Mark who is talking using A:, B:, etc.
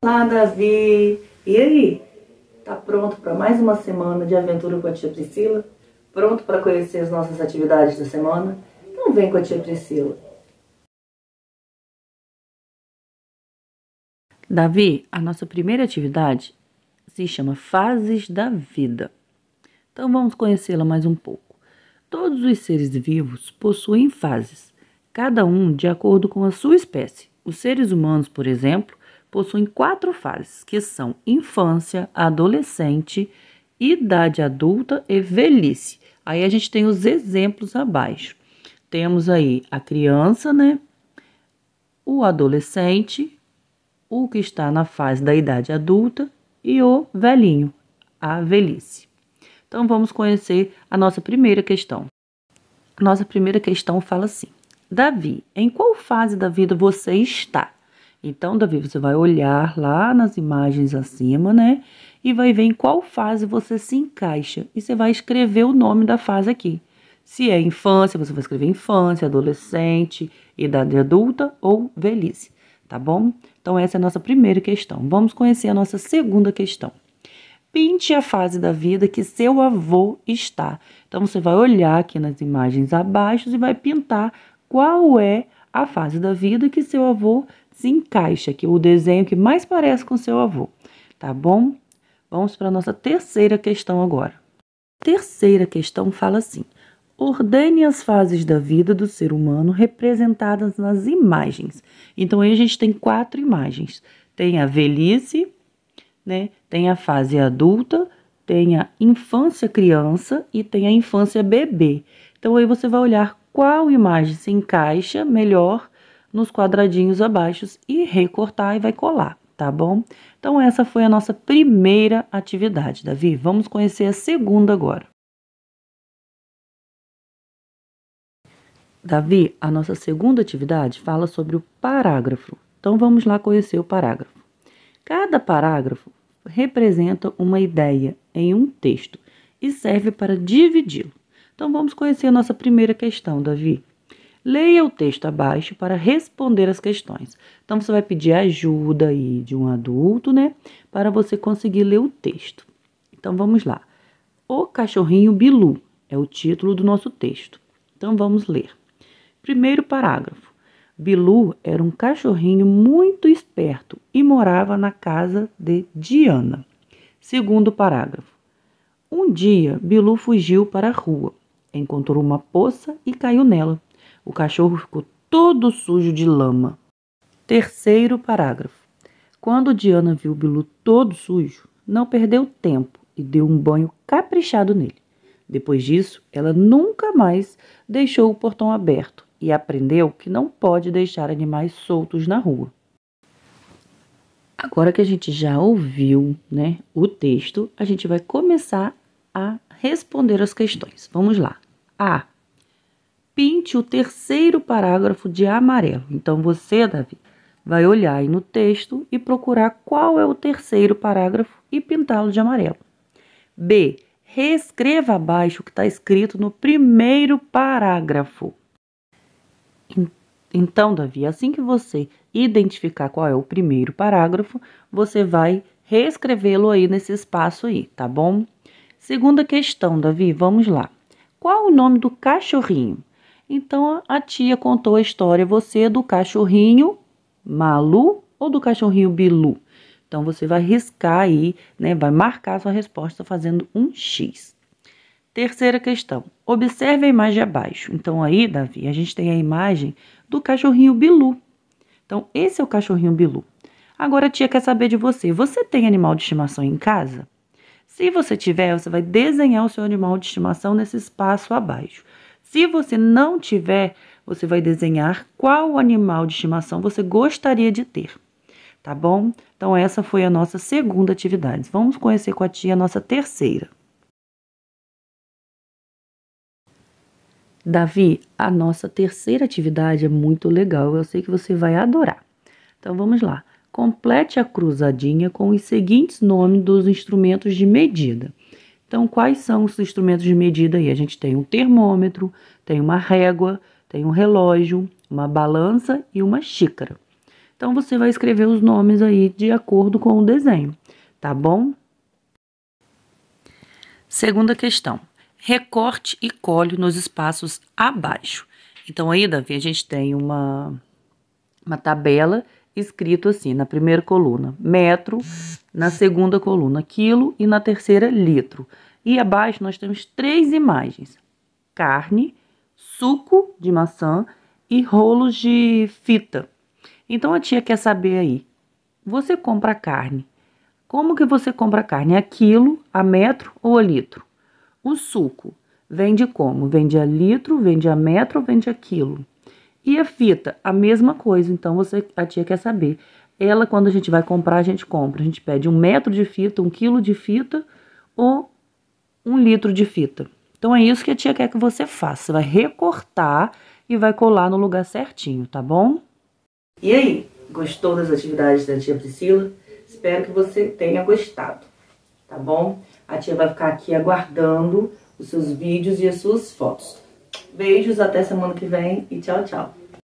A: Olá, Davi! E aí? Tá pronto para mais uma semana de aventura com a tia Priscila? Pronto para conhecer as nossas atividades da semana? Então vem com a tia Priscila. Davi, a nossa primeira atividade se chama Fases da Vida. Então vamos conhecê-la mais um pouco. Todos os seres vivos possuem fases, cada um de acordo com a sua espécie. Os seres humanos, por exemplo, possuem 4 fases, que são infância, adolescente, idade adulta e velhice. Aí a gente tem os exemplos abaixo. Temos aí a criança, né? O adolescente, o que está na fase da idade adulta e o velhinho, a velhice. Então vamos conhecer a nossa primeira questão. A nossa primeira questão fala assim: Davi, em qual fase da vida você está? Então, Davi, você vai olhar lá nas imagens acima, né? E vai ver em qual fase você se encaixa. E você vai escrever o nome da fase aqui. Se é infância, você vai escrever infância, adolescente, idade adulta ou velhice, tá bom? Então, essa é a nossa primeira questão. Vamos conhecer a nossa segunda questão. Pinte a fase da vida que seu avô está. Então, você vai olhar aqui nas imagens abaixo e vai pintar qual é a fase da vida que seu avô se encaixa, que é o desenho que mais parece com seu avô, tá bom? Vamos para a nossa terceira questão agora. Terceira questão fala assim: ordene as fases da vida do ser humano representadas nas imagens. Então, aí a gente tem 4 imagens. Tem a velhice, né? Tem a fase adulta, tem a infância criança e tem a infância bebê. Então, aí você vai olhar qual imagem se encaixa melhor nos quadradinhos abaixo e recortar e vai colar, tá bom? Então, essa foi a nossa primeira atividade, Davi. Vamos conhecer a segunda agora. Davi, a nossa segunda atividade fala sobre o parágrafo. Então, vamos lá conhecer o parágrafo. Cada parágrafo representa uma ideia em um texto e serve para dividi-lo. Então, vamos conhecer a nossa primeira questão, Davi. Leia o texto abaixo para responder as questões. Então, você vai pedir ajuda aí de um adulto, né? Para você conseguir ler o texto. Então, vamos lá. O cachorrinho Bilu é o título do nosso texto. Então, vamos ler. Primeiro parágrafo. Bilu era um cachorrinho muito esperto e morava na casa de Diana. Segundo parágrafo. Um dia, Bilu fugiu para a rua, encontrou uma poça e caiu nela. O cachorro ficou todo sujo de lama. Terceiro parágrafo. Quando Diana viu Bilu todo sujo, não perdeu tempo e deu um banho caprichado nele. Depois disso, ela nunca mais deixou o portão aberto e aprendeu que não pode deixar animais soltos na rua. Agora que a gente já ouviu, né, o texto, a gente vai começar a responder as questões. Vamos lá. A. Pinte o terceiro parágrafo de amarelo. Então, você, Davi, vai olhar aí no texto e procurar qual é o terceiro parágrafo e pintá-lo de amarelo. B. Reescreva abaixo o que está escrito no primeiro parágrafo. Então, Davi, assim que você identificar qual é o primeiro parágrafo, você vai reescrevê-lo aí nesse espaço aí, tá bom? Segunda questão, Davi, vamos lá. Qual o nome do cachorrinho? Então, a tia contou a história, você, do cachorrinho Malu ou do cachorrinho Bilu? Então, você vai riscar aí, né? Vai marcar a sua resposta fazendo um X. Terceira questão. Observe a imagem abaixo. Então, aí, Davi, a gente tem a imagem do cachorrinho Bilu. Então, esse é o cachorrinho Bilu. Agora, a tia quer saber de você. Você tem animal de estimação em casa? Se você tiver, você vai desenhar o seu animal de estimação nesse espaço abaixo. Se você não tiver, você vai desenhar qual animal de estimação você gostaria de ter, tá bom? Então, essa foi a nossa segunda atividade. Vamos conhecer com a tia a nossa terceira. Davi, a nossa terceira atividade é muito legal, eu sei que você vai adorar. Então, vamos lá. Complete a cruzadinha com os seguintes nomes dos instrumentos de medida. Então, quais são os instrumentos de medida aí? A gente tem um termômetro, tem uma régua, tem um relógio, uma balança e uma xícara. Então, você vai escrever os nomes aí de acordo com o desenho, tá bom? Segunda questão. Recorte e cole nos espaços abaixo. Então, aí, Davi, a gente tem uma tabela escrito assim, na primeira coluna, metro, na segunda coluna, quilo e na terceira, litro. E abaixo nós temos 3 imagens: carne, suco de maçã e rolos de fita. Então, a tia quer saber aí, você compra carne. Como que você compra carne? A quilo, a metro ou a litro? O suco vende como? Vende a litro, vende a metro ou vende a quilo? E a fita, a mesma coisa. Então, a tia quer saber. Ela, quando a gente vai comprar, a gente compra. A gente pede 1 metro de fita, 1 quilo de fita ou 1 litro de fita. Então, é isso que a tia quer que você faça. Você vai recortar e vai colar no lugar certinho, tá bom? E aí, gostou das atividades da tia Priscila? Espero que você tenha gostado, tá bom? A tia vai ficar aqui aguardando os seus vídeos e as suas fotos. Beijos, até semana que vem e tchau, tchau.